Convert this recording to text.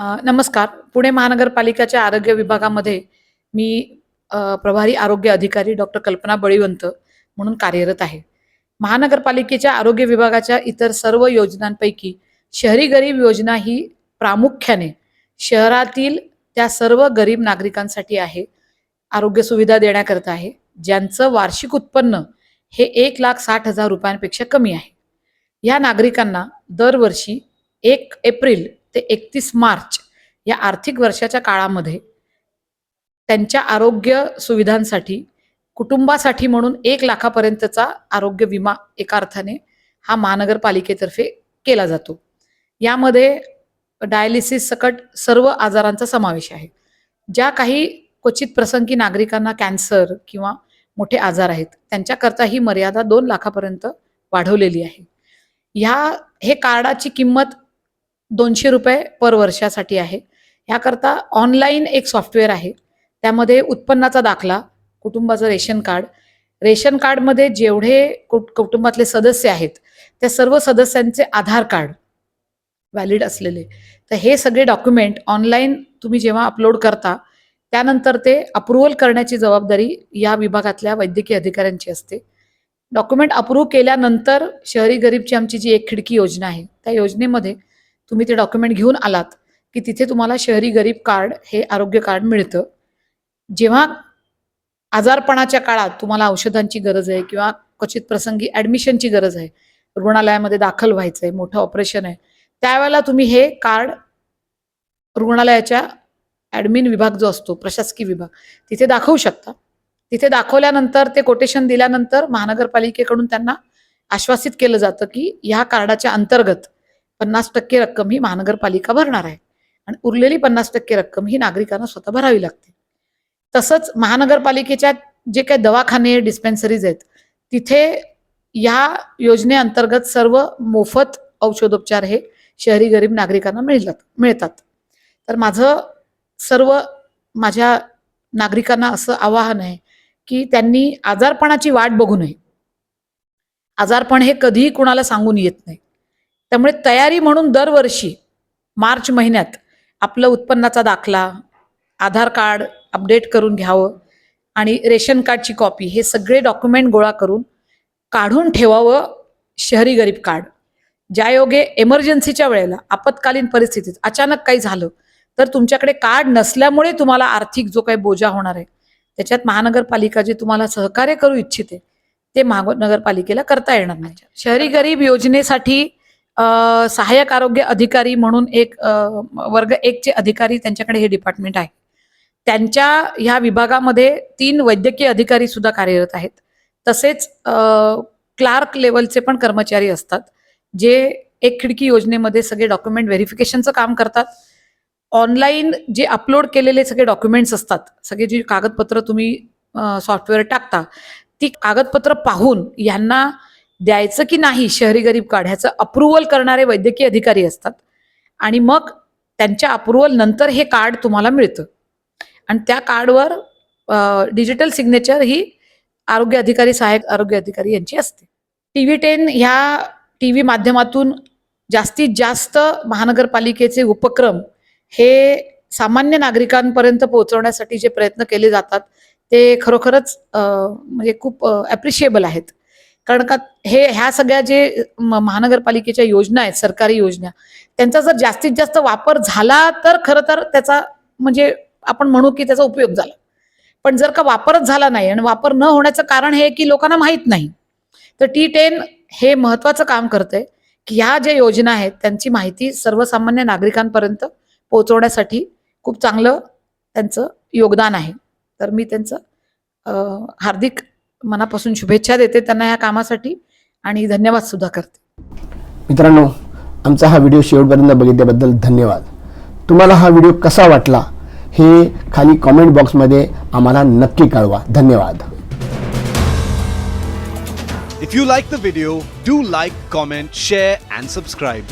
नमस्कार. पुणे महानगरपालिकेच्या आरोग्य विभागामध्ये मी प्रभारी आरोग्य अधिकारी डॉक्टर कल्पना बळीवंत म्हणून कार्यरत आहे. महानगरपालिकेच्या आरोग्य विभागाच्या इतर सर्व योजनांपैकी शहरी गरीब योजना ही प्रामुख्याने शहरातील त्या सर्व गरीब नागरिकांसाठी आहे. आरोग्य सुविधा देण्याकरता आहे, ज्यांचं वार्षिक उत्पन्न हे 1,60,000 रुपयांपेक्षा कमी आहे. या नागरिकांना दरवर्षी 1 एप्रिल ते 31 मार्च या आर्थिक वर्षाच्या काळामध्ये त्यांच्या आरोग्य सुविधांसाठी कुटुंबासाठी म्हणून 1 लाखापर्यंतचा आरोग्य विमा एका अर्थाने हा महानगरपालिकेतर्फे केला जातो. यामध्ये डायलिसिस सकट सर्व आजारांचा समावेश आहे. ज्या काही क्वचित प्रसंगी नागरिकांना कॅन्सर किंवा मोठे आजार आहेत त्यांच्याकरता ही मर्यादा 2 लाखापर्यंत वाढवलेली आहे. हे कार्डाची किंमत 200 रुपये पर वर्षासाठी आहे. याकरता ऑनलाईन एक सॉफ्टवेअर आहे. त्यामध्ये उत्पन्नाचा दाखला, कुटुंबाचं रेशन कार्डमध्ये जेवढे कुटुंबातले सदस्य आहेत त्या सर्व सदस्यांचे आधार कार्ड व्हॅलिड असलेले, तर हे सगळे डॉक्युमेंट ऑनलाईन तुम्ही जेव्हा अपलोड करता त्यानंतर ते अप्रूव्हल करण्याची जबाबदारी या विभागातल्या वैद्यकीय अधिकाऱ्यांची असते. डॉक्युमेंट अप्रूव्ह केल्यानंतर शहरी गरीबची आमची जी एक खिडकी योजना आहे त्या योजनेमध्ये तुम्ही ते डॉक्युमेंट घेऊन आलात की तिथे तुम्हाला शहरी गरीब कार्ड हे आरोग्य कार्ड मिळतं. जेव्हा आजारपणाच्या काळात तुम्हाला औषधांची गरज आहे किंवा क्वचित प्रसंगी ॲडमिशनची गरज आहे, रुग्णालयामध्ये दाखल व्हायचं आहे, मोठं ऑपरेशन आहे, त्यावेळेला तुम्ही हे कार्ड रुग्णालयाच्या ॲडमिन विभाग जो असतो, प्रशासकीय विभाग, तिथे दाखवू शकता. तिथे दाखवल्यानंतर ते कोटेशन दिल्यानंतर महानगरपालिकेकडून त्यांना आश्वासित केलं जातं की ह्या कार्डाच्या अंतर्गत 50% रक्कम ही महानगरपालिका भरणार आहे आणि उरलेली 50% रक्कम ही नागरिकांना स्वतः भरावी लागते. तसंच महानगरपालिकेच्या जे काही दवाखाने डिस्पेन्सरीज आहेत तिथे या योजनेअंतर्गत सर्व मोफत औषधोपचार हे शहरी गरीब नागरिकांना मिळतात. तर माझ्या नागरिकांना असं आवाहन आहे की त्यांनी आजारपणाची वाट बघू नये. आजारपण हे कधीही कुणाला सांगून येत नाही. त्यामुळे तयारी म्हणून दरवर्षी मार्च महिन्यात आपलं उत्पन्नाचा दाखला, आधार कार्ड अपडेट करून घ्यावं आणि रेशन कार्डची कॉपी हे सगळे डॉक्युमेंट गोळा करून काढून ठेवावं शहरी गरीब कार्ड. ज्यायोगे एमर्जन्सीच्या वेळेला, आपत्कालीन परिस्थितीत अचानक काही झालं तर तुमच्याकडे कार्ड नसल्यामुळे तुम्हाला आर्थिक जो काही बोजा होणार आहे त्याच्यात महानगरपालिका जे तुम्हाला सहकार्य करू इच्छिते ते महानगरपालिकेला करता येणार नाही. शहरी गरीब योजनेसाठी सहाय्यक आरोग्य अधिकारी म्हणून एक वर्ग 1 चे अधिकारी, त्यांच्याकडे हे डिपार्टमेंट आहे. त्यांच्या ह्या विभागामध्ये 3 वैद्यकीय अधिकारी सुद्धा कार्यरत आहेत. तसेच क्लार्क लेवलचे पण कर्मचारी असतात जे एक खिडकी योजनेमध्ये सगळे डॉक्युमेंट व्हेरिफिकेशनचं काम करतात. ऑनलाईन जे अपलोड केलेले सगळे डॉक्युमेंट्स असतात, सगळे जी कागदपत्र तुम्ही सॉफ्टवेअर टाकता, ती कागदपत्र पाहून यांना द्यायचं की नाही शहरी गरीब कार्ड ह्याचं अप्रूव्हल करणारे वैद्यकीय अधिकारी असतात आणि मग त्यांच्या अप्रूव्हल नंतर हे कार्ड तुम्हाला मिळतं आणि त्या कार्डवर डिजिटल सिग्नेचर ही आरोग्य अधिकारी, सहाय्यक आरोग्य अधिकारी यांची असते. TV10 ह्या TV माध्यमातून जास्तीत जास्त महानगरपालिकेचे उपक्रम हे सामान्य नागरिकांपर्यंत पोहोचवण्यासाठी जे प्रयत्न केले जातात ते खरोखरच म्हणजे खूप ॲप्रिशिएबल आहेत. कारण का ह्या सगळ्या जे महानगरपालिकेच्या योजना आहेत, सरकारी योजना, त्यांचा जर जास्तीत जास्त वापर झाला तर खरं तर त्याचा म्हणजे आपण म्हणू की त्याचा उपयोग झाला. पण जर का वापरच झाला नाही आणि वापर न होण्याचं कारण हे की लोकांना माहीत नाही, तर T10 हे महत्त्वाचं काम करतंय की ह्या ज्या योजना आहेत त्यांची माहिती सर्वसामान्य नागरिकांपर्यंत पोहोचवण्यासाठी खूप चांगलं त्यांचं योगदान आहे. तर मी त्यांचं हार्दिक मनापासून शुभेच्छा देते त्यांना या कामासाठी आणि धन्यवाद सुद्धा करते. मित्रांनो, आमचा हा व्हिडिओ शेवटपर्यंत बघितल्याबद्दल धन्यवाद. तुम्हाला हा व्हिडिओ कसा वाटला हे खाली कमेंट बॉक्समध्ये आम्हाला नक्की कळवा. धन्यवाद. If you like the video, do like, comment, share and subscribe.